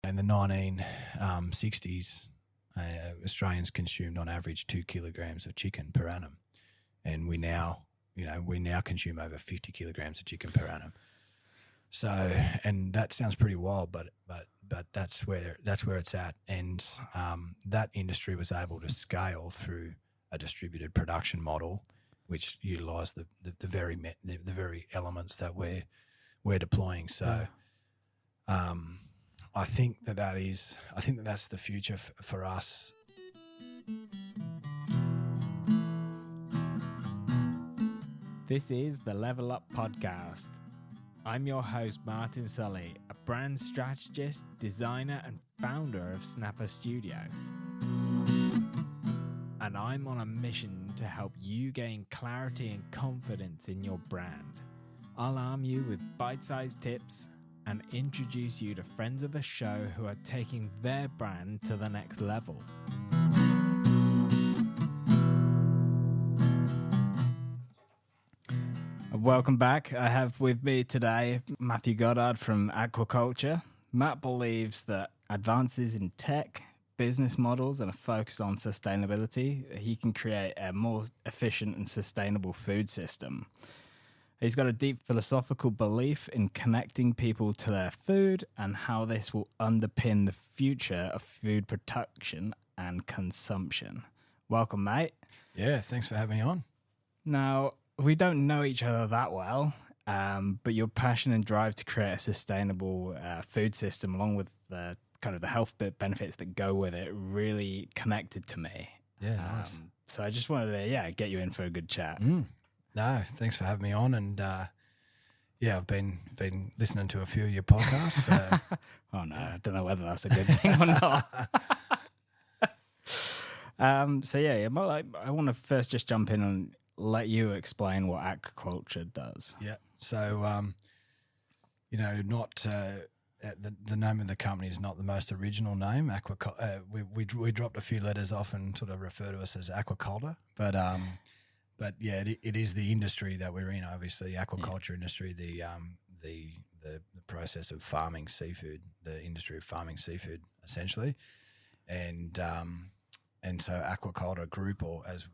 In the 1960s, Australians consumed on average 2 kilograms of chicken per annum, and we now consume over 50 kilograms of chicken per annum. So, and that sounds pretty wild, but that's where it's at, and that industry was able to scale through a distributed production model, which utilised the very elements that we're deploying. So, I think that's the future for us. This is the Level Up Podcast. I'm your host, Martin Sully, a brand strategist, designer, and founder of Snapper Studio. And I'm on a mission to help you gain clarity and confidence in your brand. I'll arm you with bite-sized tips and introduce you to friends of the show who are taking their brand to the next level. Welcome back. I have with me today Mathew Goddard from Aquacultr. Matt believes that advances in tech, business models, and a focus on sustainability, he can create a more efficient and sustainable food system. He's got a deep philosophical belief in connecting people to their food and how this will underpin the future of food production and consumption. Welcome, mate. Yeah, thanks for having me on. Now, we don't know each other that well, but your passion and drive to create a sustainable food system, along with the kind of the health benefits that go with it, really connected to me. Yeah, nice. So I just wanted to, get you in for a good chat. No, thanks for having me on, and I've been listening to a few of your podcasts. Oh no, I don't know whether that's a good thing or not. I want to first just jump in and let you explain what Aquacultr does. Yeah, so the name of the company is not the most original name. We dropped a few letters off and sort of refer to us as Aquacultr, but yeah, it is the industry that we're in. Obviously, aquaculture industry, the process of farming seafood, the industry of farming seafood, essentially, and so Aquacultr Group, or as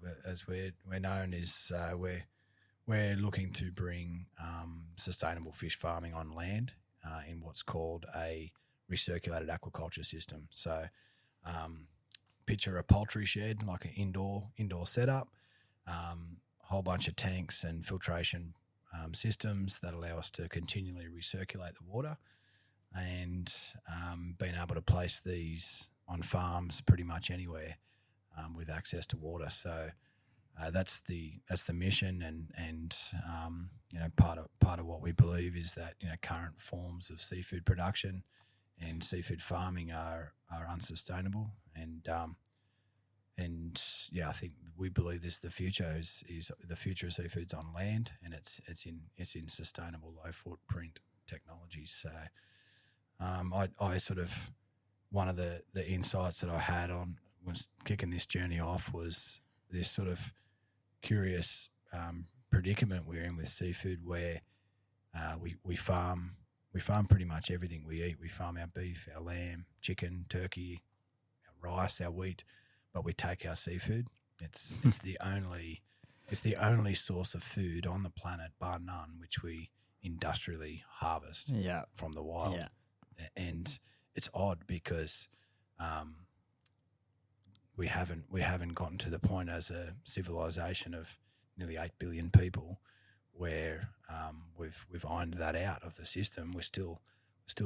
we're known, is we're looking to bring sustainable fish farming on land in what's called a recirculated aquaculture system. So, picture a poultry shed, like an indoor setup. Whole bunch of tanks and filtration systems that allow us to continually recirculate the water, and being able to place these on farms pretty much anywhere with access to water. So that's the mission, and part of what we believe is that current forms of seafood production and seafood farming are unsustainable, and I think we believe this the future is the future of seafood's on land, and it's in sustainable low footprint technologies. So I sort of, one of the insights that I had on was kicking this journey off was this sort of curious predicament we're in with seafood, where we farm pretty much everything we eat. We farm our beef, our lamb, chicken, turkey, our rice, our wheat, but we take our seafood. It's the only source of food on the planet, bar none, which we industrially harvest from the wild. Yeah. And it's odd because we haven't gotten to the point as a civilization of nearly 8 billion people where we've ironed that out of the system. We're still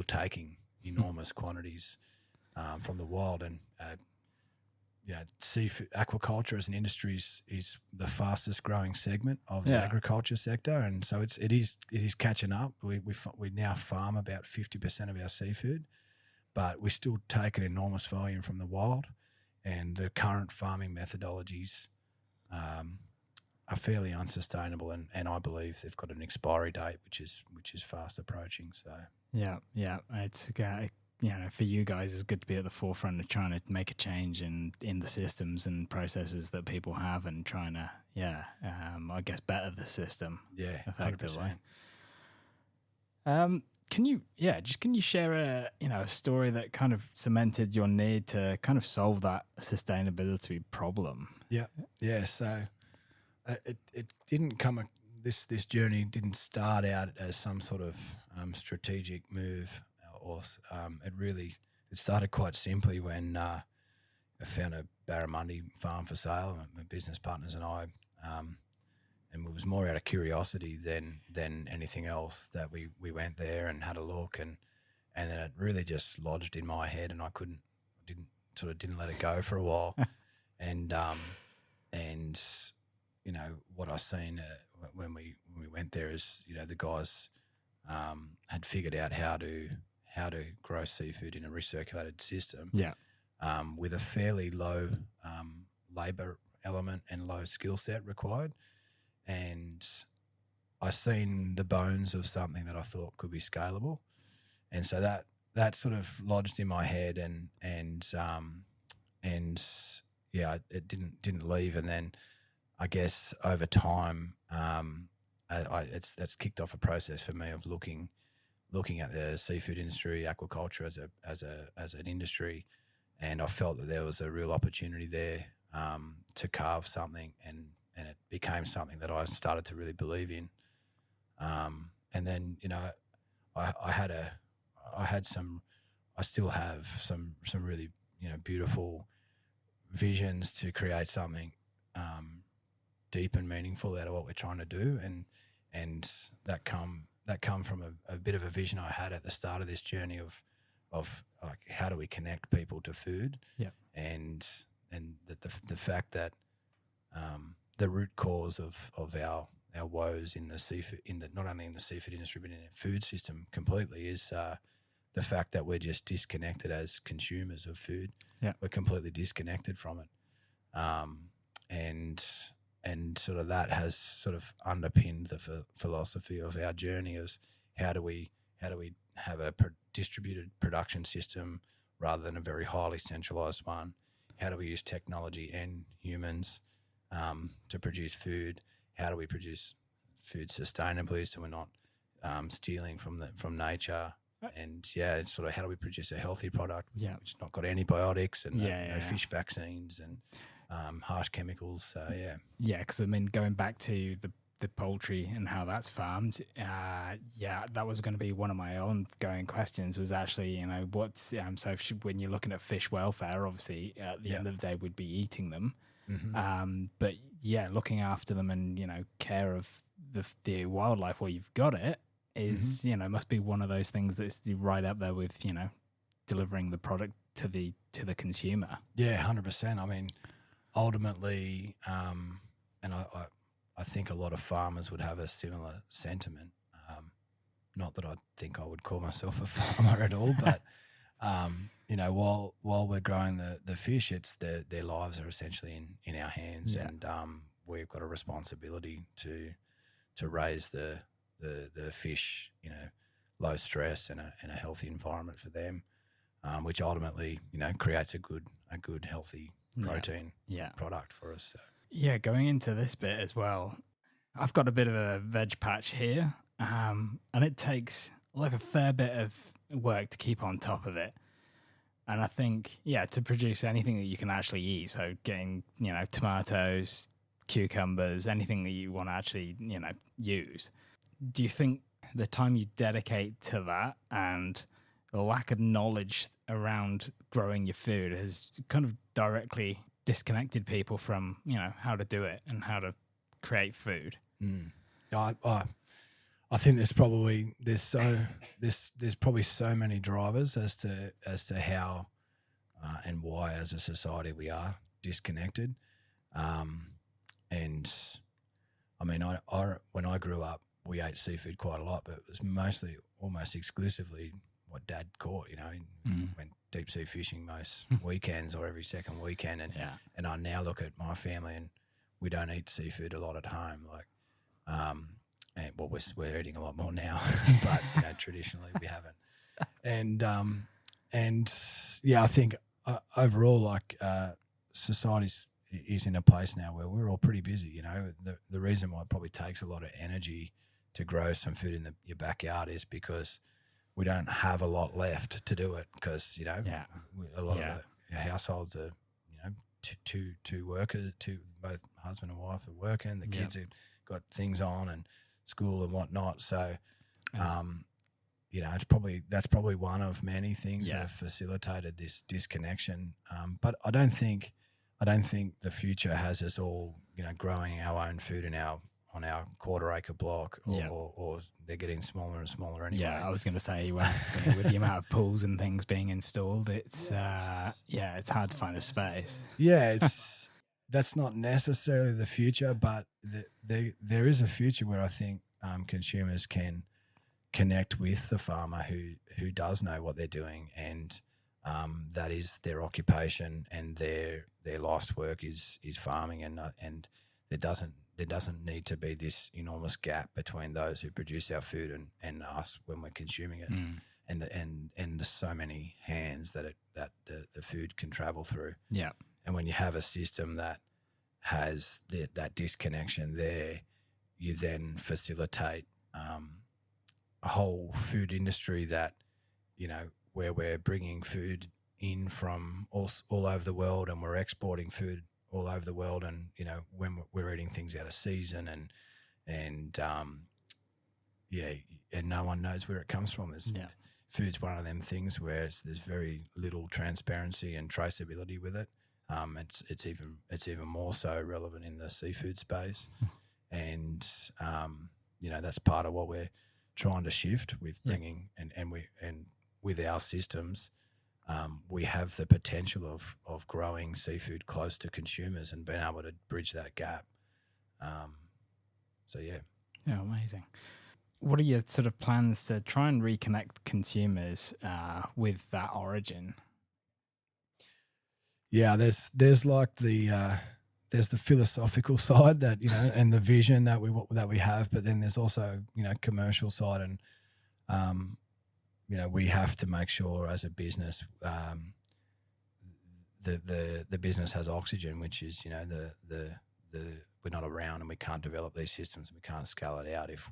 taking enormous quantities from the wild, and seafood aquaculture as an industry is the fastest growing segment of the agriculture sector, and so it is catching up. We now farm about 50% of our seafood, but we still take an enormous volume from the wild, and the current farming methodologies are fairly unsustainable, and I believe they've got an expiry date which is fast approaching. So it's for you guys, it's good to be at the forefront of trying to make a change in the systems and processes that people have, and trying to I guess better the system. Yeah, effectively. Can you share a story that kind of cemented your need to kind of solve that sustainability problem? Yeah. So it didn't come. This journey didn't start out as some sort of strategic move, or it started quite simply when I found a Barramundi farm for sale. My business partners and I. And it was more out of curiosity than anything else that we went there and had a look, and then it really just lodged in my head, and didn't let it go for a while, and you know what I seen when we went there is, you know, the guys had figured out how to grow seafood in a recirculated system, with a fairly low labour element and low skill set required. And I seen the bones of something that I thought could be scalable, and so that sort of lodged in my head, and it didn't leave. And then I guess over time, that's kicked off a process for me of looking at the seafood industry, aquaculture as an industry, and I felt that there was a real opportunity there to carve something, and it became something that I started to really believe in. And then, you know, I still have some really, you know, beautiful visions to create something deep and meaningful out of what we're trying to do, and that come from a bit of a vision I had at the start of this journey of like, how do we connect people to food, and the fact that the root cause of our woes in the seafood, not only in the seafood industry but in the food system completely, is the fact that we're just disconnected as consumers of food. We're completely disconnected from it, and sort of that has sort of underpinned the philosophy of our journey is how do we have a distributed production system rather than a very highly centralized one? How do we use technology and humans to produce food? How do we produce food sustainably so we're not stealing from nature? And it's sort of how do we produce a healthy product which has not got antibiotics and no fish vaccines and harsh chemicals. So because I mean, going back to the poultry and how that's farmed, that was going to be one of my ongoing questions. Was actually, you know, what's when you're looking at fish welfare, obviously at the end of the day we'd be eating them. But looking after them and, you know, care of the wildlife where you've got it is, you know, must be one of those things that's right up there with, you know, delivering the product to the consumer. 100%. I mean, ultimately, and I think a lot of farmers would have a similar sentiment. Not that I think I would call myself a farmer at all, but you know, while we're growing the fish, it's their lives are essentially in our hands, and we've got a responsibility to raise the fish, you know, low stress and a healthy environment for them, which ultimately, you know, creates a good healthy protein product for us. So. Yeah, going into this bit as well, I've got a bit of a veg patch here, and it takes like a fair bit of work to keep on top of it. And I think, to produce anything that you can actually eat, so getting, you know, tomatoes, cucumbers, anything that you want to actually, you know, use. Do you think the time you dedicate to that and the lack of knowledge around growing your food has kind of directly disconnected people from, you know, how to do it and how to create food? I think there's probably so many drivers as to how and why as a society we are disconnected. And I mean, I when I grew up, we ate seafood quite a lot, but it was mostly almost exclusively what Dad caught. You know, he went deep sea fishing most weekends or every second weekend, and I now look at my family and we don't eat seafood a lot at home, like. And well, we're eating a lot more now, but you know, traditionally we haven't. And I think overall, like society is in a place now where we're all pretty busy. You know, the reason why it probably takes a lot of energy to grow some food in your backyard is because we don't have a lot left to do it because, you know, a lot of the households are, you know, two workers, both husband and wife are working. The kids have got things on and school and whatnot. So, you know, that's probably one of many things that have facilitated this disconnection. But I don't think the future has us all, you know, growing our own food on our quarter-acre block, or they're getting smaller and smaller anyway. Yeah, I was going to say, with the amount of pools and things being installed, it's it's hard to find a space. Yeah, that's not necessarily the future, but there is a future where I think consumers can connect with the farmer who does know what they're doing, and that is their occupation and their life's work is farming, and there doesn't need to be this enormous gap between those who produce our food and us when we're consuming it, and there's so many hands that the food can travel through. Yeah, and when you have a system that has that disconnection there, you then facilitate a whole food industry that, you know, where we're bringing food in from all over the world and we're exporting food all over the world, and, you know, when we're eating things out of season and no one knows where it comes from. Food's one of them things where there's very little transparency and traceability with it. It's even more so relevant in the seafood space, and you know, that's part of what we're trying to shift with bringing and with our systems. We have the potential of growing seafood close to consumers and being able to bridge that gap. Yeah, amazing. What are your sort of plans to try and reconnect consumers with that origin? Yeah, there's like there's the philosophical side that, you know, and the vision that we have, but then there's also, you know, commercial side, and you know, we have to make sure as a business the business has oxygen, which is, you know, the we're not around and we can't develop these systems and we can't scale it out if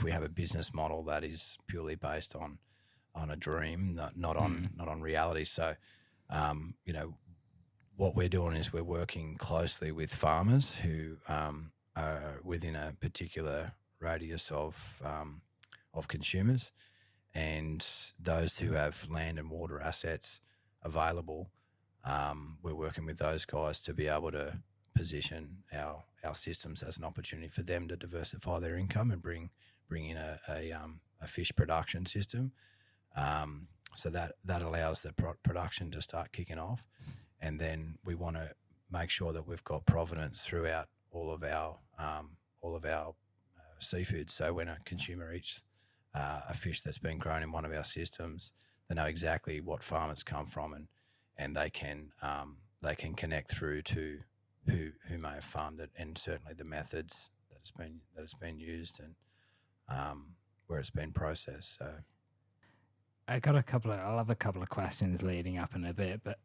we have a business model that is purely based on a dream, not on reality. So you know, what we're doing is we're working closely with farmers who are within a particular radius of consumers, and those who have land and water assets available. We're working with those guys to be able to position our systems as an opportunity for them to diversify their income and bring in a fish production system. So that allows the production to start kicking off, and then we want to make sure that we've got provenance throughout all of our seafood. So when a consumer eats a fish that's been grown in one of our systems, they know exactly what farm it's come from, and they can connect through to who may have farmed it, and certainly the methods that it's been used, and where it's been processed. So I'll have a couple of questions leading up in a bit, but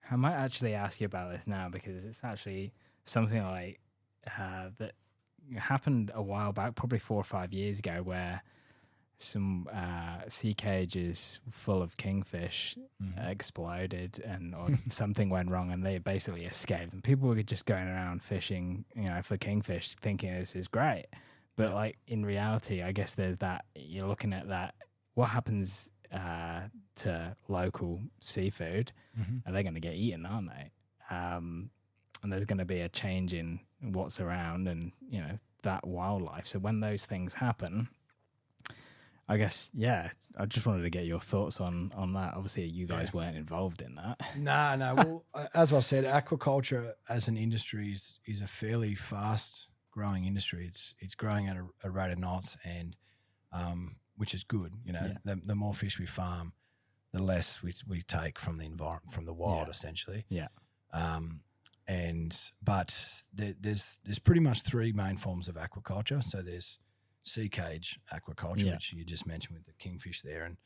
I might actually ask you about this now because it's actually something like that happened a while back, probably 4 or 5 years ago, where some sea cages full of kingfish exploded, or something went wrong, and they basically escaped. And people were just going around fishing, you know, for kingfish, thinking this is great. But like in reality, I guess there's that. You're looking at that. What happens to local seafood? Are they going to get eaten, aren't they? And there's going to be a change in what's around, and, you know, that wildlife. So when those things happen, I guess, I just wanted to get your thoughts on that. Obviously, you guys weren't involved in that. No. Well, as I said, aquaculture as an industry is a fairly fast-growing industry. It's growing at a rate of knots, and which is good. You know, the more fish we farm, the less we take from the environment, from the wild, essentially. Yeah. But there's pretty much 3 main forms of aquaculture. So there's sea cage aquaculture, which you just mentioned with the kingfish there, and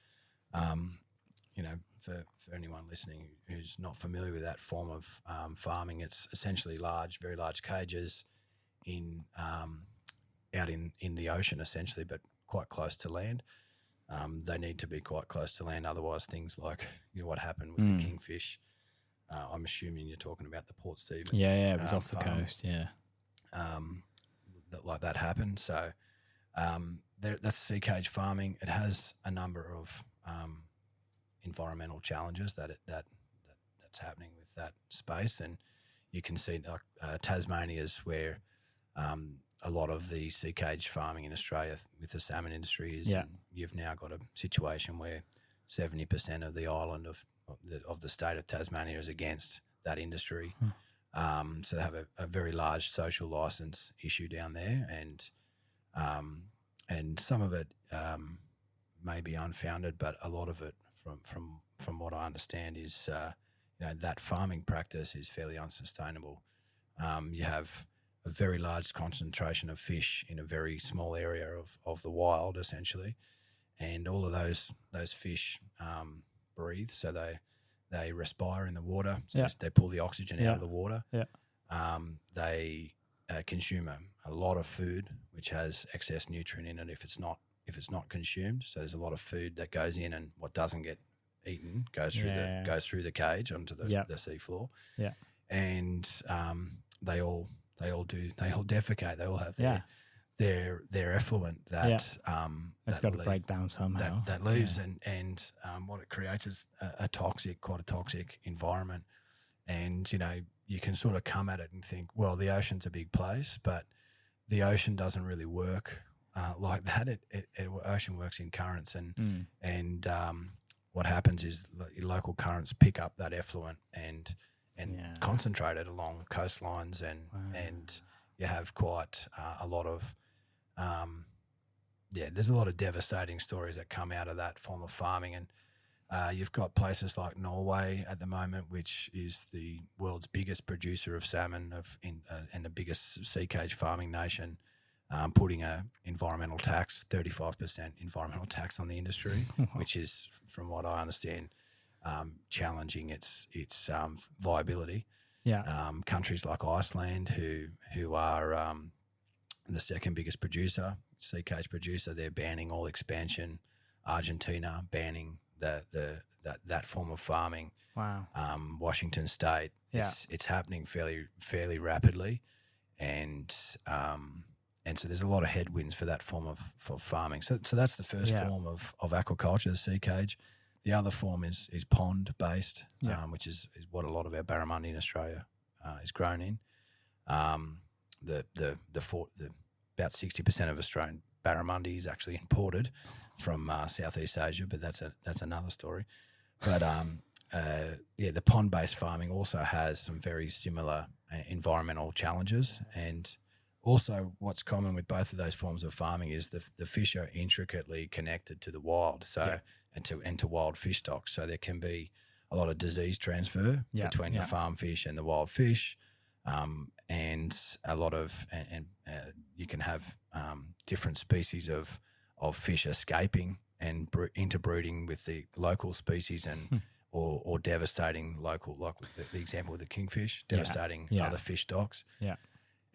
you know, for anyone listening who's not familiar with that form of farming, it's essentially very large cages out in the ocean, essentially, but quite close to land. they need to be quite close to land. Otherwise, things like what happened with the kingfish. I'm assuming you're talking about the Port Stephens. Yeah, it was off the farm. coast. Yeah, that happened. So that's sea cage farming. It has a number of environmental challenges that's happening with that space, and you can see Tasmania's where a lot of the sea cage farming in Australia with the salmon industry is. And you've now got a situation where 70% of the island of the state of Tasmania is against that industry. So they have a very large social license issue down there, and some of it may be unfounded, but a lot of it, from what I understand, is that farming practice is fairly unsustainable. You have a very large concentration of fish in a very small area of the wild, essentially, and all of those fish breathe, so they respire in the water. So they pull the oxygen out of the water. They consume a lot of food, which has excess nutrient in it if it's not consumed. So there's a lot of food that goes in, and what doesn't get eaten goes through the cage onto the seafloor. And they all defecate. They all have their effluent that it's got to break down somehow. That leaves, and what it creates is quite a toxic environment. And you can sort of come at it and think, well, the ocean's a big place, but the ocean doesn't really work like that. Ocean works in currents, and what happens is local currents pick up that effluent and concentrate it along coastlines, and you have quite a lot of there's a lot of devastating stories that come out of that form of farming. And you've got places like Norway at the moment, which is the world's biggest producer of salmon and the biggest sea cage farming nation, putting a environmental tax, 35% environmental tax on the industry, which is, from what I understand, challenging its viability. Countries like Iceland, who are the second biggest sea cage producer, they're banning all expansion. Argentina banning that form of farming. Wow. Washington State, it's happening fairly rapidly, and so there's a lot of headwinds for that form of farming. So that's the first form of aquaculture, the sea cage. The other form is pond based, which is what a lot of our barramundi in Australia is grown in. About 60% of Australian barramundi is actually imported from Southeast Asia, but that's another story. But the pond-based farming also has some very similar environmental challenges, and also what's common with both of those forms of farming is the fish are intricately connected to the wild, and to wild fish stocks. So there can be a lot of disease transfer between the farm fish and the wild fish, and a lot of you can have different species of fish escaping and interbreeding with the local species, and or devastating local, like the example with the kingfish, devastating other fish stocks.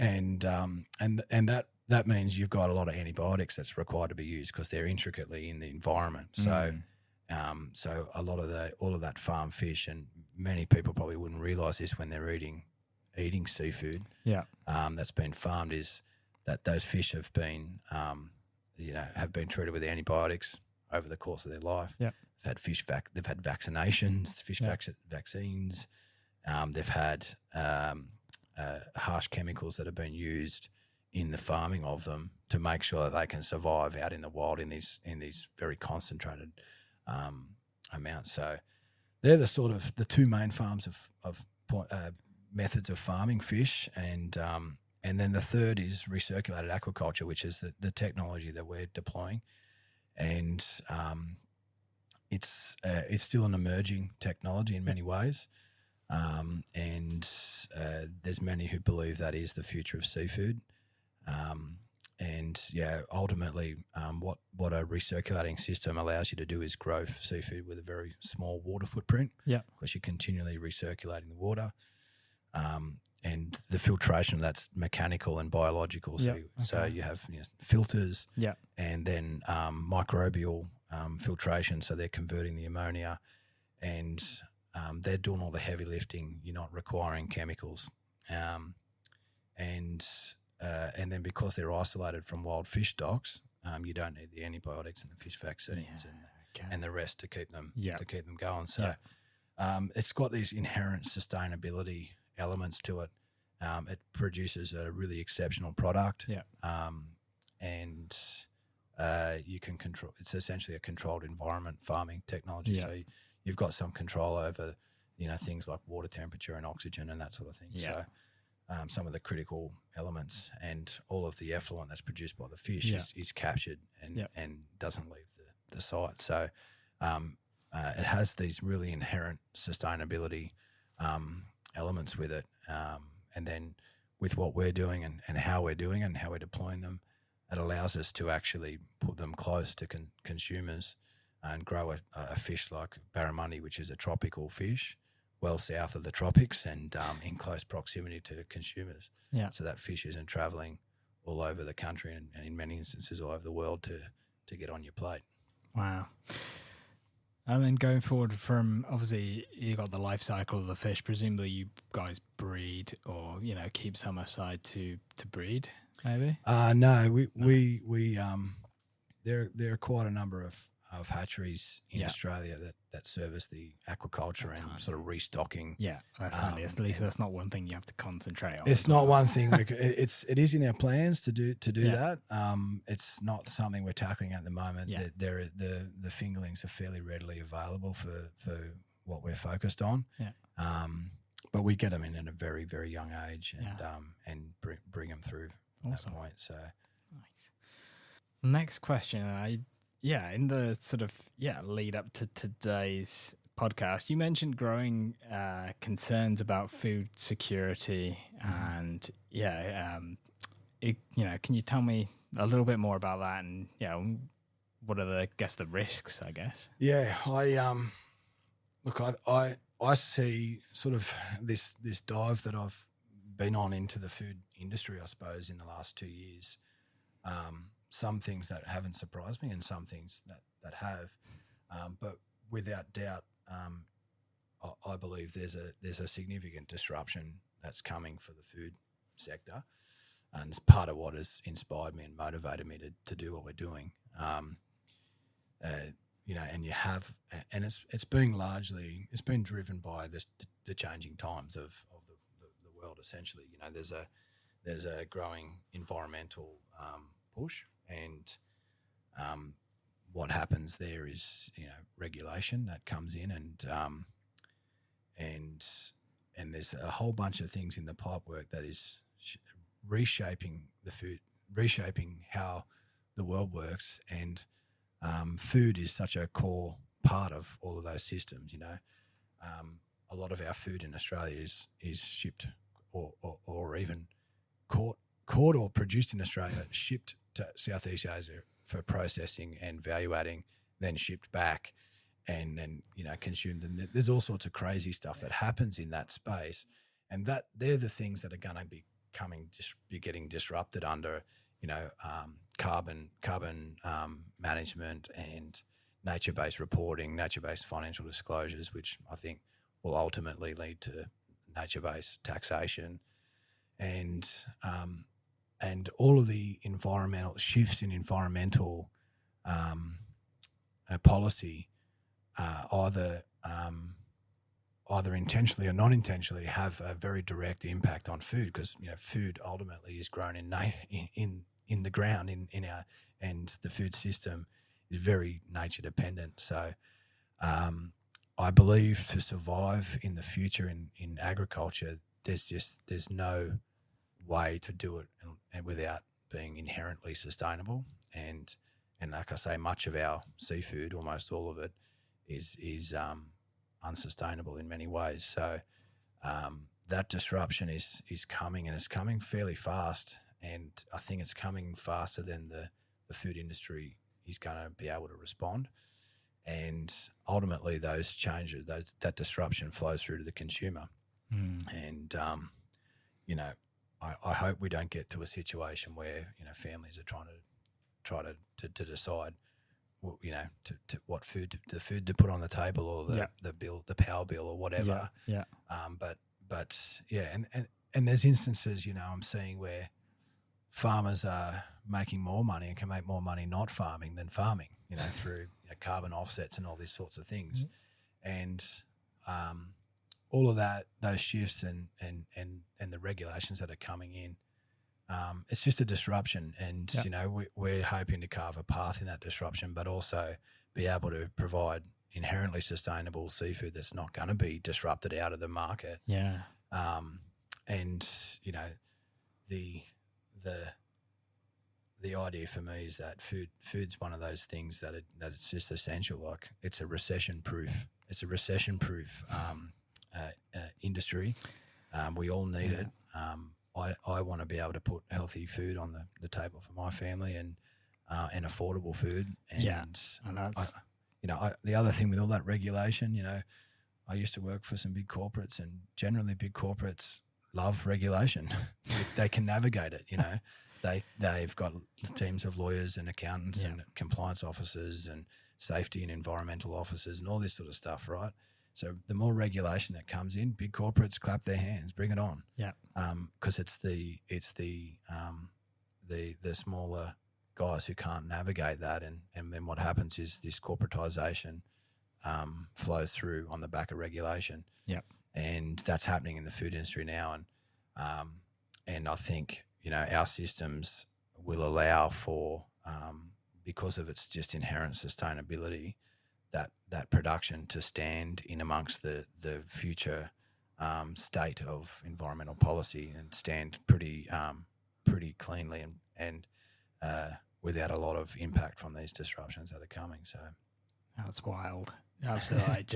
And that means you've got a lot of antibiotics that's required to be used because they're intricately in the environment. So so all of that farm fish, and many people probably wouldn't realise this when they're eating seafood that's been farmed, is that those fish have been treated with antibiotics over the course of their life. They've had they've had vaccinations, vaccines. They've had harsh chemicals that have been used in the farming of them to make sure that they can survive out in the wild in these very concentrated amounts. So they're the two main farms of methods of farming fish, and then the third is recirculated aquaculture, which is the technology that we're deploying, and it's still an emerging technology in many ways, and there's many who believe that is the future of seafood, and ultimately, what a recirculating system allows you to do is grow seafood with a very small water footprint, because you're continually recirculating the water. and the filtration that's mechanical and biological. So, so you have filters, and then microbial filtration. So they're converting the ammonia, and they're doing all the heavy lifting. You're not requiring chemicals, and then because they're isolated from wild fish stocks, you don't need the antibiotics and the fish vaccines and the rest to keep them going. So it's got these inherent sustainability elements to it. It produces a really exceptional product, and you can control. It's essentially a controlled environment farming technology. So you've got some control over, things like water temperature and oxygen and that sort of thing. So some of the critical elements and all of the effluent that's produced by the fish is captured and doesn't leave the site. So it has these really inherent sustainability elements with it. And then with what we're doing and how we're doing and how we're deploying them, it allows us to actually put them close to consumers and grow a fish like Barramundi, which is a tropical fish, well south of the tropics and in close proximity to consumers. So that fish isn't travelling all over the country and in many instances all over the world to get on your plate. Wow. And then going forward from, obviously, you got the life cycle of the fish. Presumably you guys breed or, keep some aside to breed, maybe? No, we there are quite a number of hatcheries in Australia that service the aquaculture and sort of restocking. Yeah, that's handy. At least that's not one thing you have to concentrate on. It's not one thing. It is in our plans to do that. It's not something we're tackling at the moment. The fingerlings are fairly readily available for what we're focused on. But we get them in at a very, very young age and bring them through that point. So, nice. Next question, in the sort of lead up to today's podcast, you mentioned growing concerns about food security, and can you tell me a little bit more about that? And what are the risks? I guess. Yeah, I see sort of this dive that I've been on into the food industry, I suppose, in the last 2 years. Some things that haven't surprised me and some things that have. But without doubt, I believe there's a significant disruption that's coming for the food sector. And it's part of what has inspired me and motivated me to do what we're doing. And it's been driven by the changing times of the world, essentially. There's a growing environmental push, and what happens there is regulation that comes in, and there's a whole bunch of things in the pipework that is reshaping how the world works, and food is such a core part of all of those systems. A lot of our food in Australia is shipped or even caught or produced in Australia, shipped to Southeast Asia for processing and value adding, then shipped back and then consumed. And there's all sorts of crazy stuff that happens in that space, and that they're the things that are going to be getting disrupted under carbon management and nature-based reporting, nature-based financial disclosures, which I think will ultimately lead to nature-based taxation, and all of the environmental shifts in environmental policy, either intentionally or non-intentionally, have a very direct impact on food, because food ultimately is grown in the ground in our, and the food system is very nature dependent. So I believe to survive in the future in agriculture, there's no way to do it and without being inherently sustainable. And like I say, much of our seafood, almost all of it, is unsustainable in many ways. So that disruption is coming, and it's coming fairly fast. And I think it's coming faster than the food industry is going to be able to respond. And ultimately, those changes, that disruption flows through to the consumer. And I hope we don't get to a situation where families are try to decide what food to put on the table, or the power bill or whatever. And there's instances I'm seeing where farmers are making more money and can make more money not farming than farming, through carbon offsets and all these sorts of things. And all of that, those shifts and the regulations that are coming in, it's just a disruption. And, we're hoping to carve a path in that disruption, but also be able to provide inherently sustainable seafood that's not going to be disrupted out of the market. Yeah. And, the idea for me is that food's one of those things that it's just essential. Like it's a recession proof industry. We all need it. I want to be able to put healthy food on the table for my family and affordable food. And that's the other thing with all that regulation, I used to work for some big corporates, and generally big corporates love regulation. They can navigate it, They've got teams of lawyers and accountants and compliance officers and safety and environmental officers and all this sort of stuff, right? So the more regulation that comes in, big corporates clap their hands, bring it on. Yeah. Because it's the smaller guys who can't navigate that, and then what happens is this corporatization flows through on the back of regulation. Yeah. And that's happening in the food industry now, and I think our systems will allow for, because of its just inherent sustainability, that production to stand in amongst the future state of environmental policy and stand pretty cleanly and without a lot of impact from these disruptions that are coming. So that's wild. Absolutely.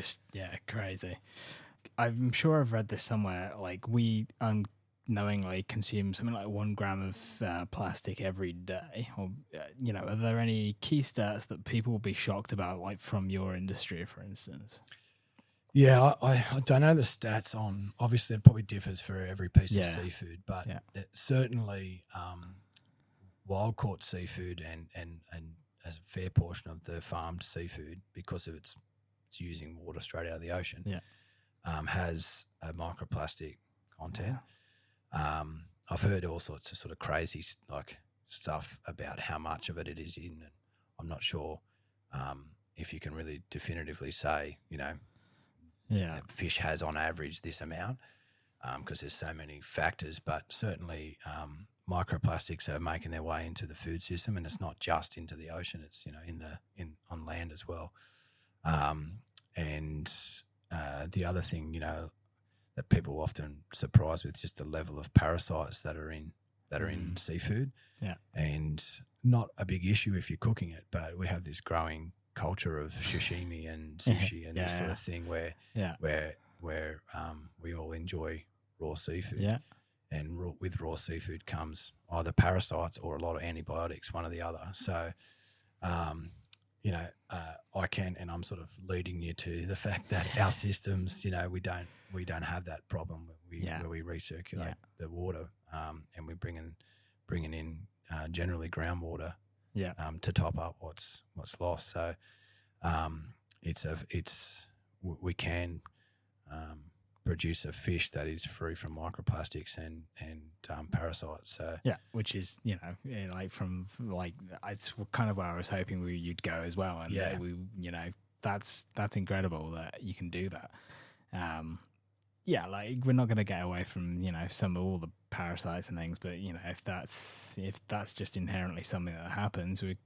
Crazy. I'm sure I've read this somewhere. Like we unknowingly consume something like 1 gram of plastic every day. Or, are there any key stats that people will be shocked about, like from your industry, for instance? Yeah, I don't know the stats on. Obviously, it probably differs for every piece of seafood, but it certainly wild caught seafood and as a fair portion of the farmed seafood, because of its using water straight out of the ocean, has a microplastic content. I've heard all sorts of sort of crazy stuff about how much of it is in, and I'm not sure if you can really definitively say, fish has on average this amount, because there's so many factors. But certainly microplastics are making their way into the food system, and it's not just into the ocean; it's on land as well. And the other thing, that people are often surprised with, just the level of parasites that are in seafood. Yeah. And not a big issue if you're cooking it, but we have this growing culture of sashimi and sushi and this sort of thing where we all enjoy raw seafood. Yeah. And with raw seafood comes either parasites or a lot of antibiotics, one or the other. So I can, and I'm sort of leading you to the fact that our systems, we don't have that problem where we recirculate the water, and we're bringing in generally groundwater to top up what's lost. So we can produce a fish that is free from microplastics and parasites. So which is it's kind of where I was hoping you'd go as well. And that's incredible that you can do that. We're not going to get away from some of all the parasites and things, but if that's just inherently something that happens, the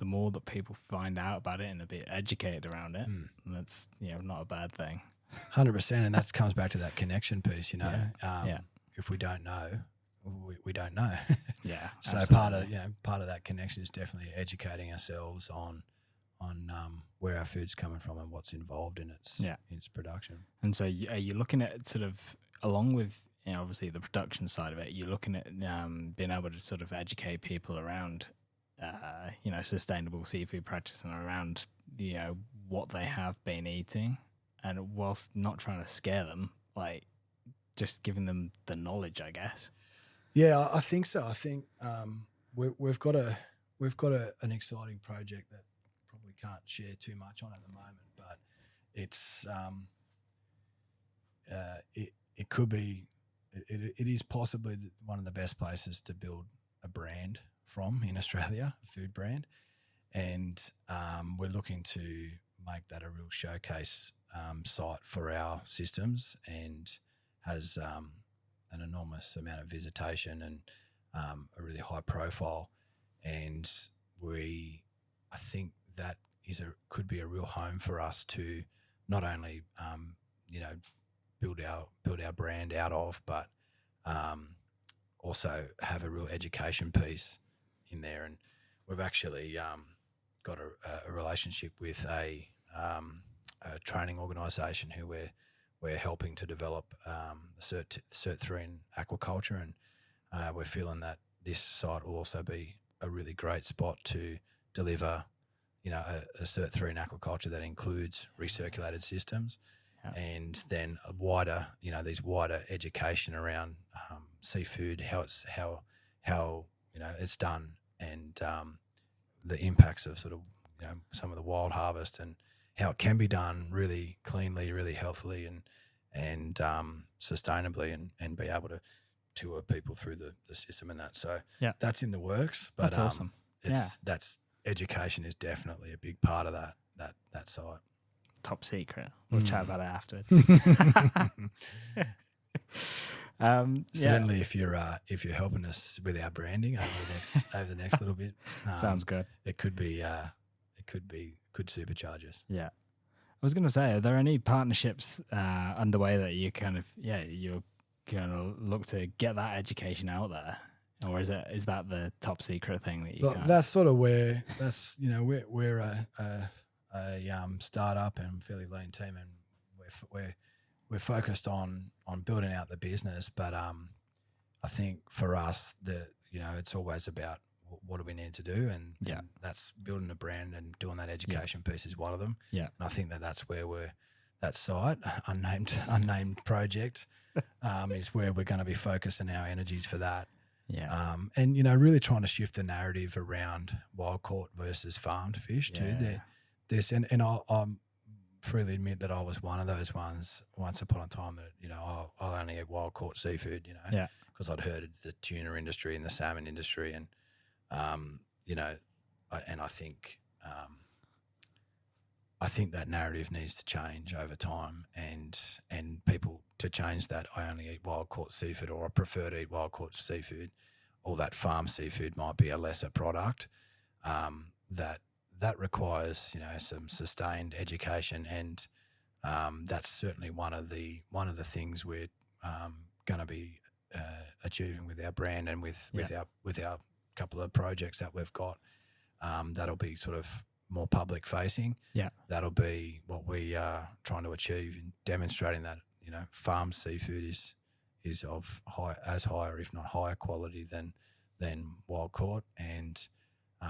more that people find out about it and a bit educated around it, that's not a bad thing. 100%, and that comes back to that connection piece. If we don't know, we don't know. So absolutely. part of that connection is definitely educating ourselves on where our food's coming from and what's involved in its production. And so, are you looking at sort of along with obviously the production side of it? You're looking at being able to sort of educate people around sustainable seafood practice and around what they have been eating. And whilst not trying to scare them, like just giving them the knowledge, I guess. Yeah, I think so. I think we've got an exciting project that probably can't share too much on at the moment, but it's it could be it is possibly one of the best places to build a brand from in Australia, a food brand, and we're looking to make that a real showcase site for our systems, and has an enormous amount of visitation and a really high profile, and I think that could be a real home for us to not only build our brand out of, but also have a real education piece in there. And we've actually got a relationship with a training organisation who we're helping to develop the Cert 3 in aquaculture, and we're feeling that this site will also be a really great spot to deliver, a Cert 3 in aquaculture that includes recirculated systems, and then a wider, these wider education around seafood, how it's done, and the impacts of sort of some of the wild harvest, and how it can be done really cleanly, really healthily, and sustainably, and be able to tour people through the system and that. So that's in the works. But that's awesome. That's education is definitely a big part of that site. Top secret. We'll chat about it afterwards. Certainly, if you're helping us with our branding over the next little bit, sounds good. It could supercharge us. Yeah, I was going to say, are there any partnerships underway that you you're going to look to get that education out there, or is that the top secret thing that you? Well, that's sort of where we're a startup and fairly lean team, and we're focused on building out the business. But I think for us, it's always about what do we need to do, and that's building a brand, and doing that education piece is one of them. Yeah, and I think that's where that site, unnamed project, is where we're going to be focusing our energies for that. Yeah, and really trying to shift the narrative around wild caught versus farmed fish too. And I'll freely admit that I was one of those ones once upon a time that I'll only eat wild caught seafood, because I'd heard of the tuna industry and the salmon industry, and I think that narrative needs to change over time, and people to change that I only eat wild caught seafood, or I prefer to eat wild caught seafood, or that farm seafood might be a lesser product. That requires some sustained education, and that's certainly one of the things we're going to be achieving with our brand, and with our couple of projects that we've got. That'll be sort of more public facing. Yeah, that'll be what we are trying to achieve in demonstrating that farm seafood is of as high or if not higher quality than wild caught, and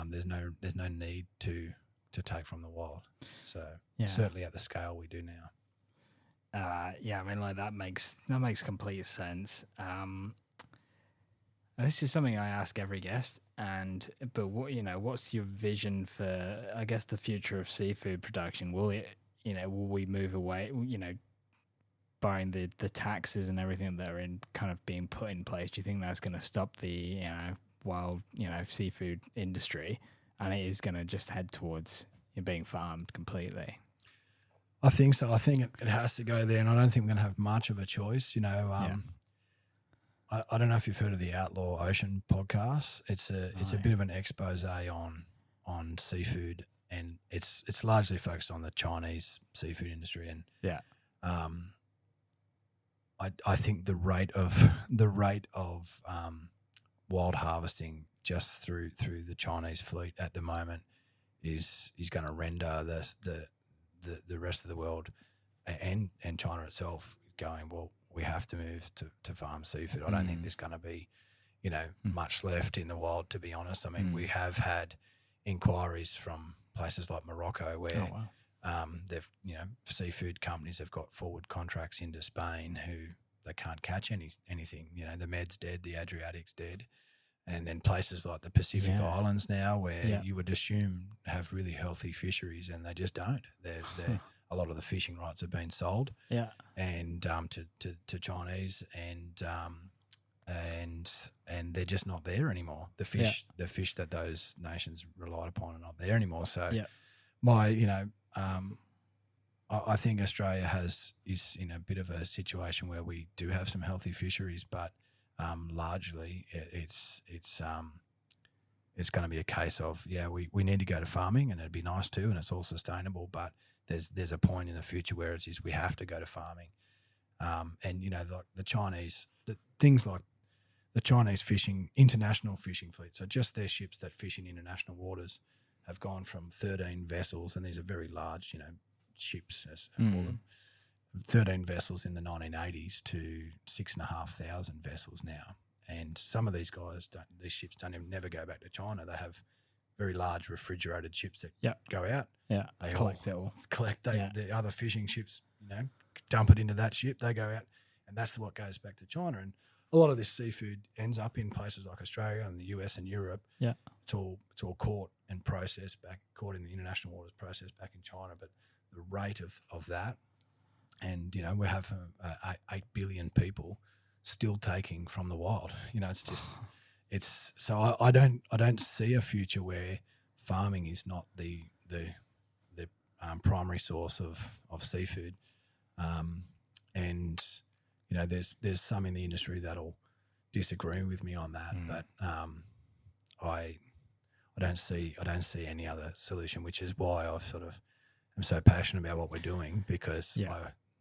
there's no need to take from the wild. So certainly at the scale we do now. I mean, like that makes complete sense. This is something I ask every guest, but what's your vision for, I guess, the future of seafood production? Will we move away, barring the taxes and everything that are kind of being put in place? Do you think that's going to stop the wild seafood industry, and it is going to just head towards being farmed completely? I think so. I think it has to go there, and I don't think we're going to have much of a choice. I don't know if you've heard of the Outlaw Ocean podcast. It's a bit of an expose on seafood, and it's largely focused on the Chinese seafood industry. And I think the rate of wild harvesting just through the Chinese fleet at the moment is going to render the rest of the world and China itself going, well, we have to move to farm seafood. I don't think there's going to be, much left in the wild, to be honest. I mean, we have had inquiries from places like Morocco where they've, seafood companies have got forward contracts into Spain who they can't catch anything. The Med's dead, the Adriatic's dead. And then places like the Pacific Islands now, where you would assume have really healthy fisheries, and they just don't. They're a lot of the fishing rights have been sold, and to Chinese, and they're just not there anymore. The fish that those nations relied upon are not there anymore. So, I think Australia is in a bit of a situation where we do have some healthy fisheries, but largely it's going to be a case of we need to go to farming, and it'd be nice too, and it's all sustainable, but there's a point in the future where it is we have to go to farming, and the Chinese things like the Chinese international fishing fleet, so just their ships that fish in international waters have gone from 13 vessels, and these are very large ships as I call them, 13 vessels in the 1980s to 6,500 vessels now. And some of these these ships never go back to China. They have very large refrigerated ships that go out. Yeah, they collect it all. The other fishing ships, dump it into that ship. They go out, and that's what goes back to China. And a lot of this seafood ends up in places like Australia and the US and Europe. Yeah, it's all caught and processed caught in the international waters, processed back in China. But the rate of that. And, we have 8 billion people still taking from the wild. So I don't see a future where farming is not the primary source of seafood. And, there's some in the industry that'll disagree with me on that, but I don't see any other solution, which is why I sort of am so passionate about what we're doing, because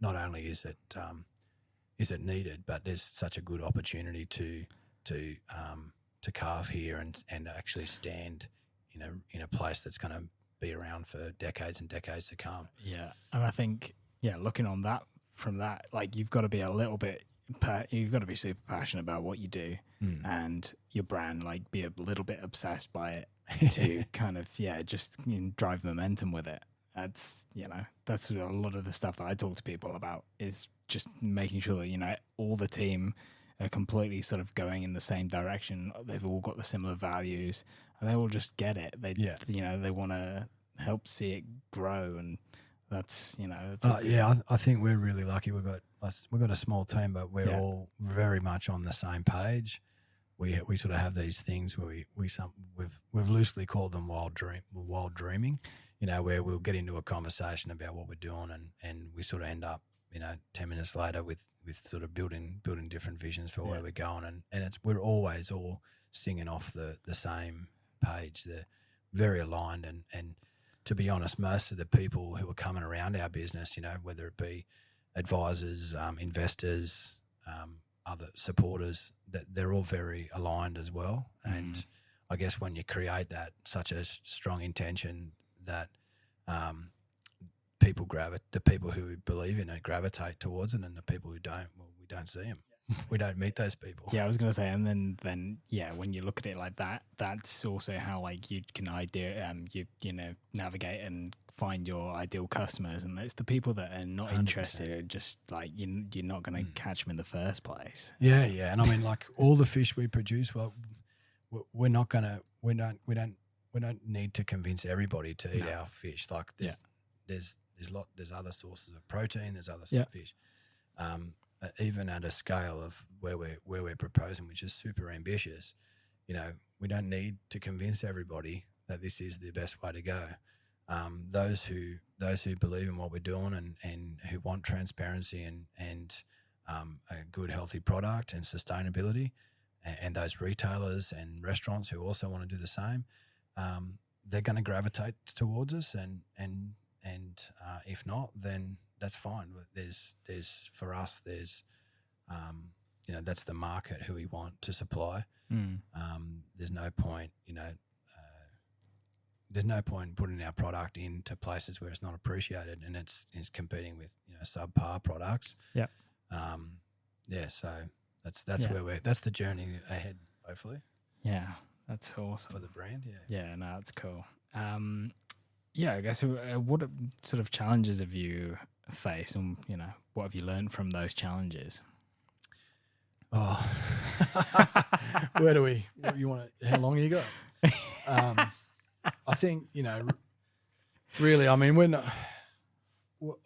not only is it needed, but there's such a good opportunity to carve here and actually stand in a place that's going to be around for decades and decades to come. Yeah, and I think looking on that from that, like you've got to be you've got to be super passionate about what you do and your brand, like be a little bit obsessed by it to kind of just drive momentum with it. That's that's a lot of the stuff that I talk to people about, is just making sure that all the team are completely sort of going in the same direction. They've all got the similar values, and they all just get it. They they want to help see it grow, and that's I think we're really lucky. We've got a small team, but we're all very much on the same page. We sort of have these things where we've loosely called them wild dreaming. Where we'll get into a conversation about what we're doing, and we sort of end up, 10 minutes later with sort of building different visions for where we're going, and we're always all singing off the same page. They're very aligned, and to be honest, most of the people who are coming around our business, whether it be advisors, investors, other supporters, that they're all very aligned as well. And I guess when you create such a strong intention, that the people who believe in it gravitate towards it, and the people who don't, well, we don't see them. We don't meet those people. Yeah, I was going to say, and then when you look at it like that, that's also how like you can navigate and find your ideal customers, and it's the people that are not 100%. Interested, just like you're not going to catch them in the first place. Yeah, and I mean, like all the fish we produce, well, we don't need to convince everybody to eat our fish. Like there's other sources of protein, there's other sorts of fish. Even at a scale of where we're proposing, which is super ambitious, we don't need to convince everybody that this is the best way to go. Those who believe in what we're doing and who want transparency and a good healthy product and sustainability, and those retailers and restaurants who also want to do the same, they're going to gravitate towards us, and if not, then that's fine. There's for us, there's that's the market who we want to supply. There's no point, there's no point in putting our product into places where it's not appreciated, and it's competing with subpar products. Yeah. So that's where that's the journey ahead, hopefully. Yeah, that's awesome for the brand. Yeah, no, that's cool. Yeah, I guess what sort of challenges have you faced, and what have you learned from those challenges? Oh, where do we? What you want? How long you got? I think really. I mean,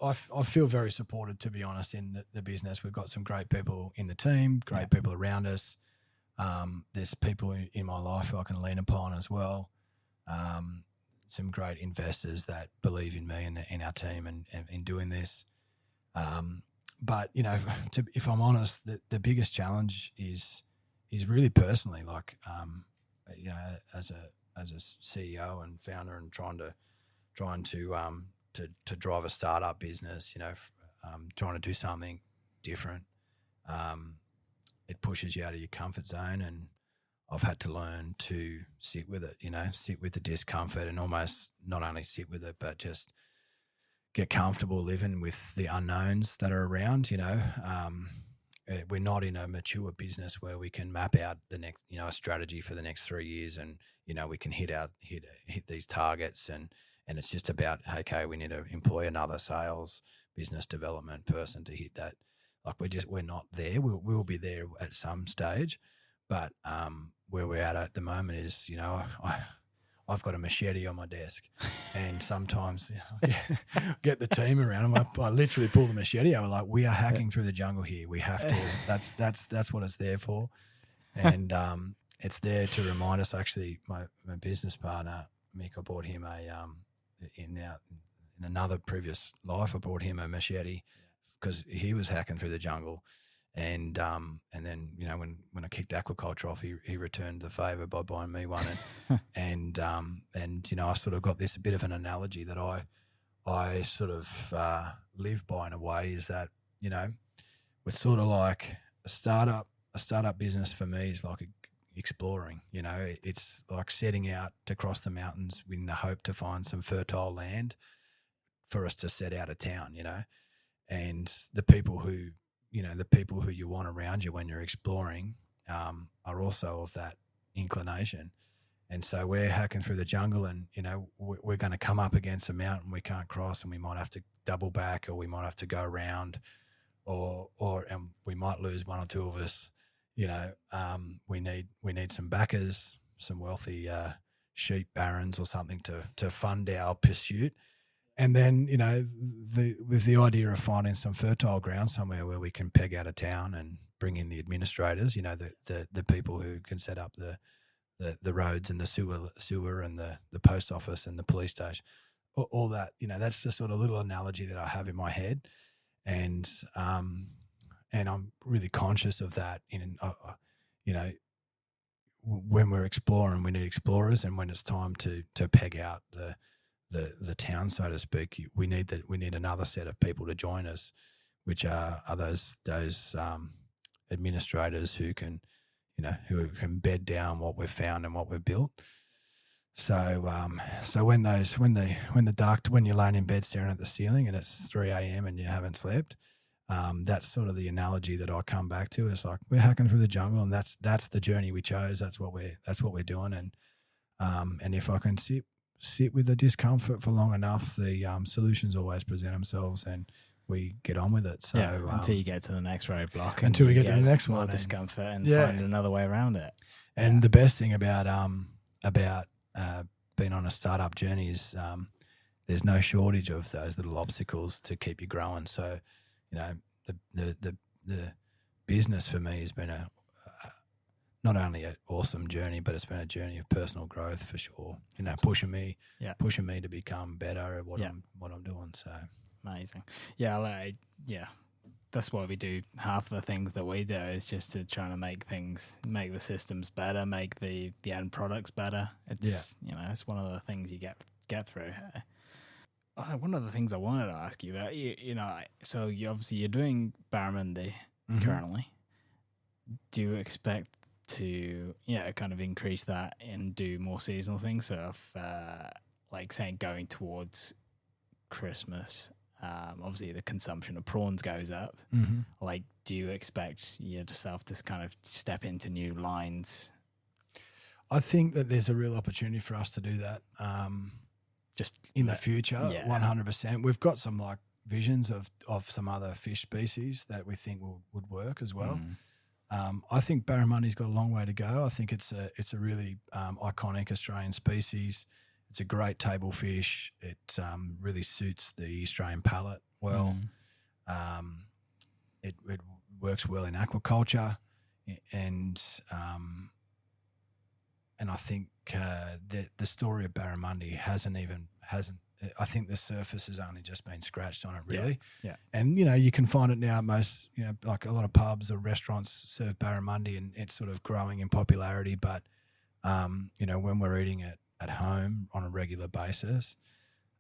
I feel very supported, to be honest, in the business. We've got some great people in the team, great people around us. There's people in my life who I can lean upon as well. Some great investors that believe in me and in our team and in doing this. But if I'm honest, the biggest challenge is really personally, like as a CEO and founder, and trying to drive a startup business, trying to do something different. It pushes you out of your comfort zone, and I've had to learn to sit with it, sit with the discomfort, and almost not only sit with it, but just get comfortable living with the unknowns that are around. We're not in a mature business where we can map out the next, a strategy for the next 3 years, and we can hit these targets, and it's just about, okay, we need to employ another sales business development person to hit that. Like we're not there. We'll be there at some stage, but where we're at the moment is, I've got a machete on my desk, and sometimes get the team around them. I literally pull the machete out. Like, we are hacking through the jungle here. We have to. That's what it's there for, and it's there to remind us. Actually, my business partner Mick, I bought him in another previous life, I bought him a machete because he was hacking through the jungle. And then when I kicked Aquacultr off, he returned the favour by buying me one, and I sort of got this a bit of an analogy that I sort of live by in a way, is that we're sort of like a startup business. For me is like exploring. It's like setting out to cross the mountains with the hope to find some fertile land for us to set out of town. And the people who you want around you when you're exploring are also of that inclination. And so we're hacking through the jungle, and we're going to come up against a mountain we can't cross, and we might have to double back, or we might have to go around, or we might lose one or two of us. We need some backers, some wealthy sheep barons or something to fund our pursuit. And then, with the idea of finding some fertile ground somewhere where we can peg out of town and bring in the administrators, the people who can set up the roads and the sewer and the post office and the police station, all that. That's the sort of little analogy that I have in my head, and I'm really conscious of that. When we're exploring, we need explorers, and when it's time to peg out the town, so to speak, we need another set of people to join us, which are those administrators who can bed down what we've found and what we've built. So when you're laying in bed staring at the ceiling and it's 3 a.m. and you haven't slept, that's sort of the analogy that I come back to. It's like we're hacking through the jungle, and that's the journey we chose. That's what we're doing, and if I can sit with the discomfort for long enough, the solutions always present themselves, and we get on with it. So until you get to the next roadblock, until we get to the next one, discomfort, and find another way around it. And the best thing about being on a startup journey is there's no shortage of those little obstacles to keep you growing. So the business for me has been not only an awesome journey, but it's been a journey of personal growth for sure. Pushing me to become better at what I'm doing. So amazing. That's why we do. Half the things that we do is just to try to make the systems better, make the end products better. It's it's one of the things you get through. One of the things I wanted to ask you about, so you're doing Barramundi currently. Do you expect to kind of increase that and do more seasonal things? So if like saying going towards Christmas, obviously the consumption of prawns goes up. Like, do you expect yourself to kind of step into new lines? I think that there's a real opportunity for us to do that. just in the future, 100%. We've got some like visions of some other fish species that we think would work as well. I think barramundi's got a long way to go. I think it's a really iconic Australian species. It's a great table fish. It really suits the Australian palate well. It works well in aquaculture, and I think the story of barramundi hasn't. I think the surface has only just been scratched on it, really. Yeah. And you can find it now. Most like a lot of pubs or restaurants serve barramundi, and it's sort of growing in popularity. But when we're eating it at home on a regular basis,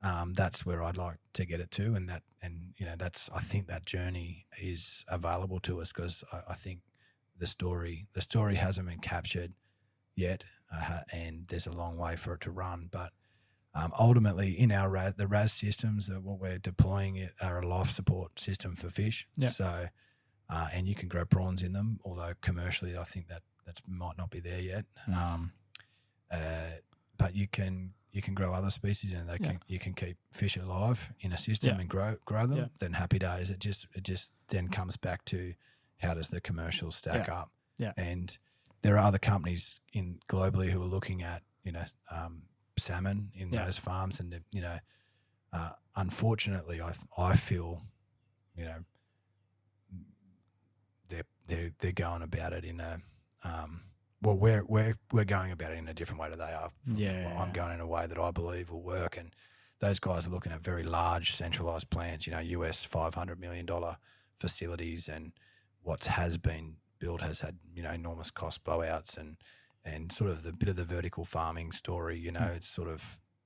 that's where I'd like to get it to, and that's I think that journey is available to us, because I think the story hasn't been captured yet, and there's a long way for it to run. But ultimately, in the RAS systems, what we're deploying are a life support system for fish. Yeah. So, and you can grow prawns in them, although commercially, I think that might not be there yet. But you can grow other species, and you can keep fish alive in a system and grow them. Yeah. Then happy days. It just then comes back to how does the commercial stack up? Yeah. And there are other companies globally who are looking at salmon in those farms, and unfortunately, I feel they're going about it in a we're going about it in a different way that they are. I'm going in a way that I believe will work, and those guys are looking at very large centralized plants, US $500 million facilities, and what has been built has had enormous cost blowouts, and sort of the bit of the vertical farming story.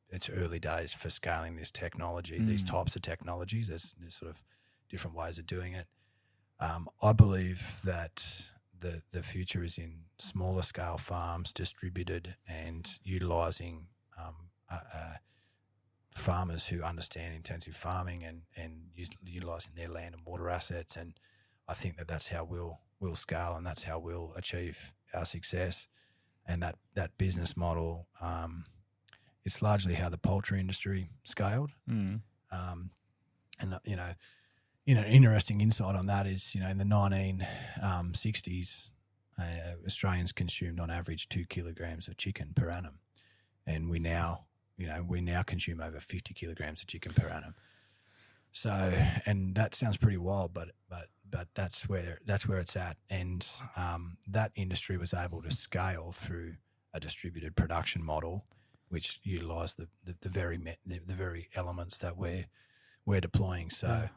It's early days for scaling this technology, these types of technologies. There's sort of different ways of doing it. I believe that the future is in smaller scale farms, distributed, and utilising farmers who understand intensive farming and utilising their land and water assets. And I think that's how we'll scale, and that's how we'll achieve our success. And that business model, it's largely how the poultry industry scaled. And an interesting insight on that is, in the 1960s, Australians consumed on average 2 kilograms of chicken per annum, and we now consume over 50 kilograms of chicken per annum. So, and that sounds pretty wild, but that's where it's at, and that industry was able to scale through a distributed production model, which utilised the very elements that we're deploying. So.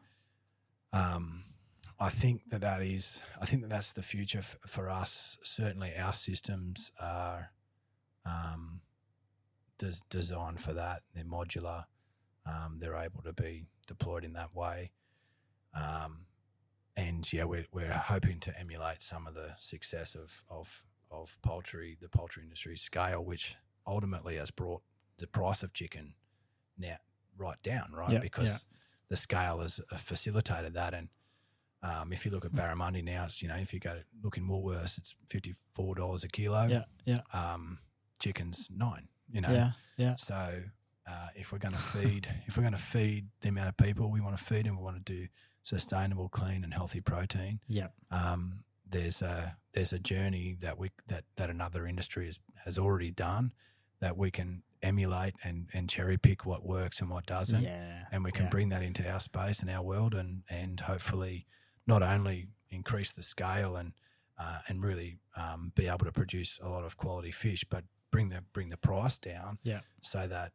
I think that's the future for us. Certainly, our systems are designed for that. They're modular. They're able to be deployed in that way. And we're hoping to emulate some of the success of poultry, the poultry industry scale, which ultimately has brought the price of chicken now right down, right? Because the scale has facilitated that. And if you look at barramundi now, it's, if you go look in Woolworths, it's $54 a kilo. Chicken's $9. So if we're going to feed the amount of people we want to feed, and we want to do sustainable, clean, and healthy protein, there's a journey that another industry has already done, that we can emulate and cherry pick what works and what doesn't, and we can bring that into our space and our world, and hopefully not only increase the scale and really be able to produce a lot of quality fish, but bring the price down, so that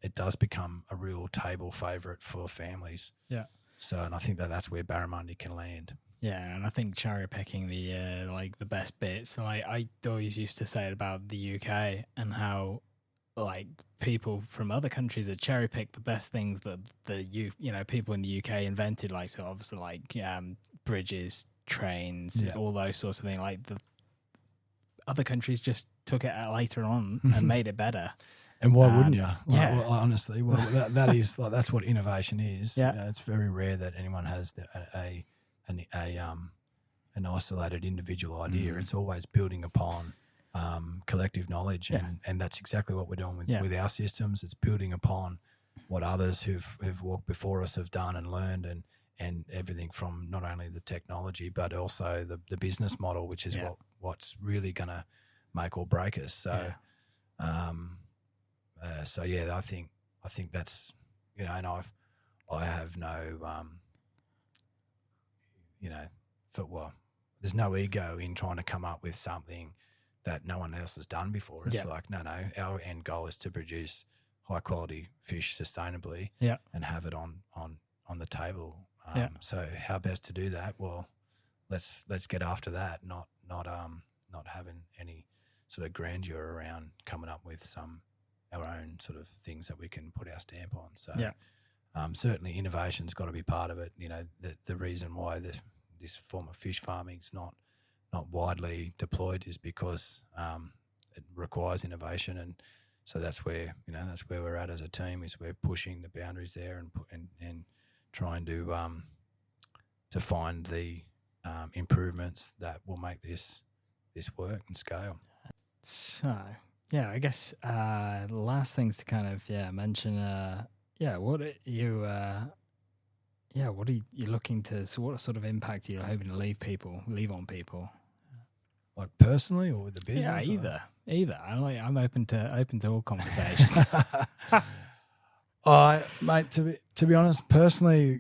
it does become a real table favourite for families. So, and I think that's where barramundi can land. Yeah, and I think cherry picking the best bits. I always used to say it about the UK, and how people from other countries that cherry pick the best things that people in the UK invented, bridges, trains, all those sorts of things. The other countries just took it out later on and made it better. And why wouldn't you? Honestly, that is that's what innovation is. It's very rare that anyone has an isolated individual idea. It's always building upon collective knowledge, and that's exactly what we're doing with our systems. It's building upon what others who've walked before us have done and learned, and everything from not only the technology but also the business model, which is what's really going to make or break us. So, I think that's, and I have no there's no ego in trying to come up with something that no one else has done before. It's like, no, our end goal is to produce high quality fish sustainably and have it on the table. So how best to do that? Well, let's get after that, not having any sort of grandeur around coming up with our own sort of things that we can put our stamp on. So certainly innovation's got to be part of it. The reason why this form of fish farming is not widely deployed is because it requires innovation, and so that's where we're at as a team, is we're pushing the boundaries there and trying to find the improvements that will make this work and scale. So I guess the last things to kind of mention. What are you looking to? So what sort of impact are you hoping to leave on people? Like personally or with the business? Yeah, either. I'm open to all conversations. Mate, to be honest, personally,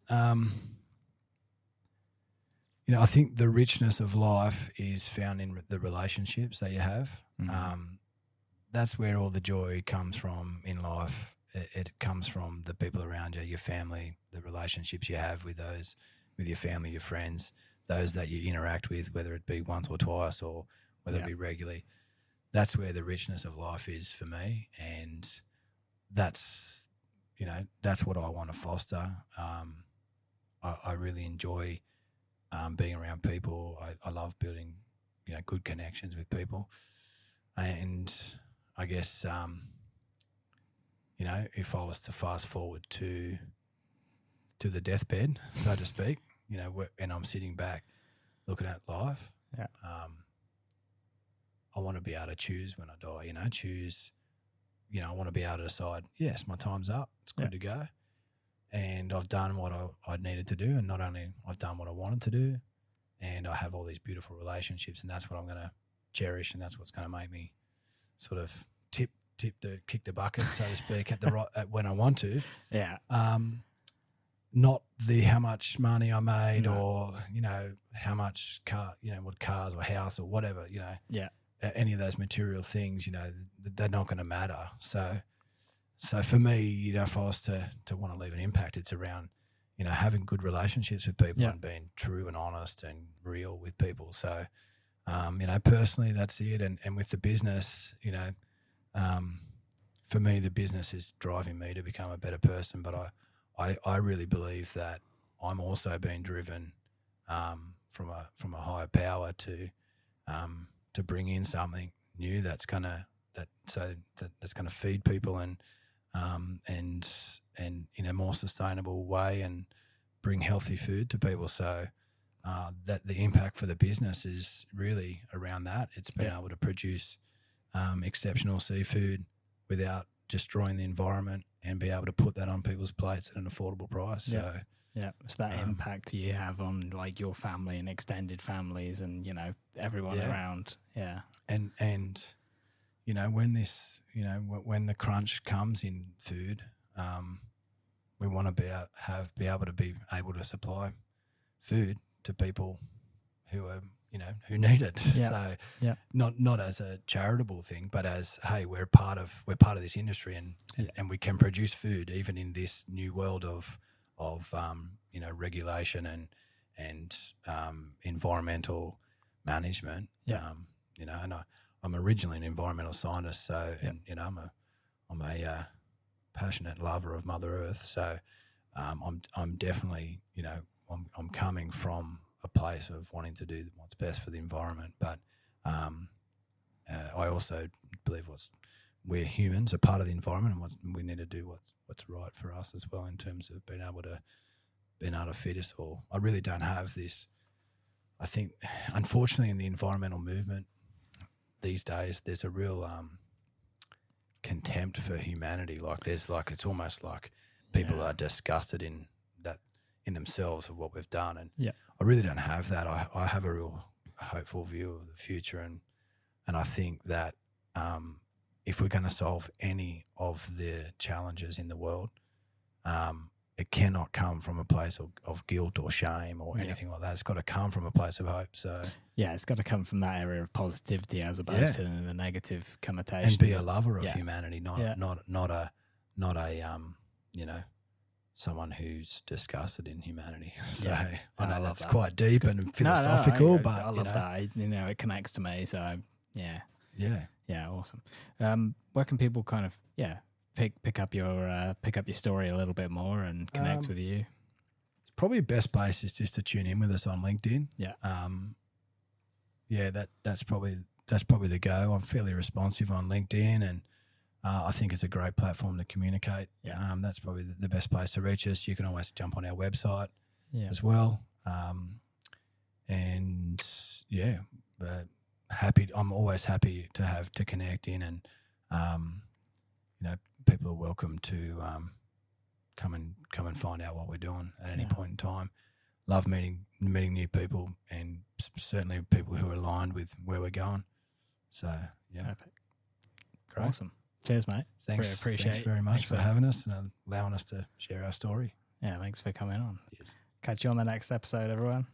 I think the richness of life is found in the relationships that you have. That's where all the joy comes from in life. It comes from the people around you, your family, the relationships you have with your family, your friends, those that you interact with, whether it be once or twice or whether it be regularly. That's where the richness of life is for me, and that's what I want to foster. I really enjoy being around people. I love building good connections with people, and I guess if I was to fast forward to the deathbed, so to speak, and I'm sitting back looking at life, I want to be able to choose when I die. I want to be able to decide, yes, my time's up, it's good to go, and I've done what I needed to do, and not only I've done what I wanted to do, and I have all these beautiful relationships, and that's what I'm going to cherish, and that's what's going to make me sort of kick the bucket, so to speak, at when I want to. Not how much money I made or how much what cars or house or whatever, any of those material things, they're not going to matter. So for me, if I was to want to leave an impact, it's around having good relationships with people and being true and honest and real with people. So personally, that's it. And with the business, for me, the business is driving me to become a better person. But I really believe that I'm also being driven from a higher power to bring in something new that's gonna feed people and in a more sustainable way and bring healthy food to people. So that the impact for the business is really around that. It's been able to produce exceptional seafood without destroying the environment and be able to put that on people's plates at an affordable price. So it's that impact you have on like your family and extended families and everyone around. And when this when the crunch comes in food, we want to be able to supply food to people who are who need it. So not as a charitable thing, but as, hey, we're part of this industry and we can produce food even in this new world of regulation and environmental management. And I'm originally an environmental scientist, so I'm a passionate lover of Mother Earth. So I'm definitely I'm coming from a place of wanting to do what's best for the environment, but I also believe we're humans, a part of the environment, and we need to do what's right for us as well in terms of being able to feed us all. I really don't have this. I think, unfortunately, in the environmental movement these days, there's a real contempt for humanity. Like there's like, it's almost like people are disgusted in themselves of what we've done. And I really don't have that. I have a real hopeful view of the future. And I think that if we're going to solve any of the challenges in the world, it cannot come from a place of guilt or shame or anything like that. It's got to come from a place of hope. So it's got to come from that area of positivity as opposed to the negative connotation. And be a lover of humanity, not a someone who's disgusted in humanity. So I know that's quite deep and philosophical, but I love that. It connects to me. So awesome. Where can people kind of pick up your story a little bit more and connect with you? Probably best place is just to tune in with us on LinkedIn. That's probably the go. I'm fairly responsive on LinkedIn, and I think it's a great platform to communicate. That's probably the best place to reach us. You can always jump on our website as well. But I'm always happy to connect in, and people are welcome to come and find out what we're doing at any point in time. Love meeting new people, and certainly people who are aligned with where we're going. So great. Awesome. Cheers, mate. Thanks very much for having us and allowing us to share our story. Thanks for coming on. Cheers. Catch you on the next episode, everyone.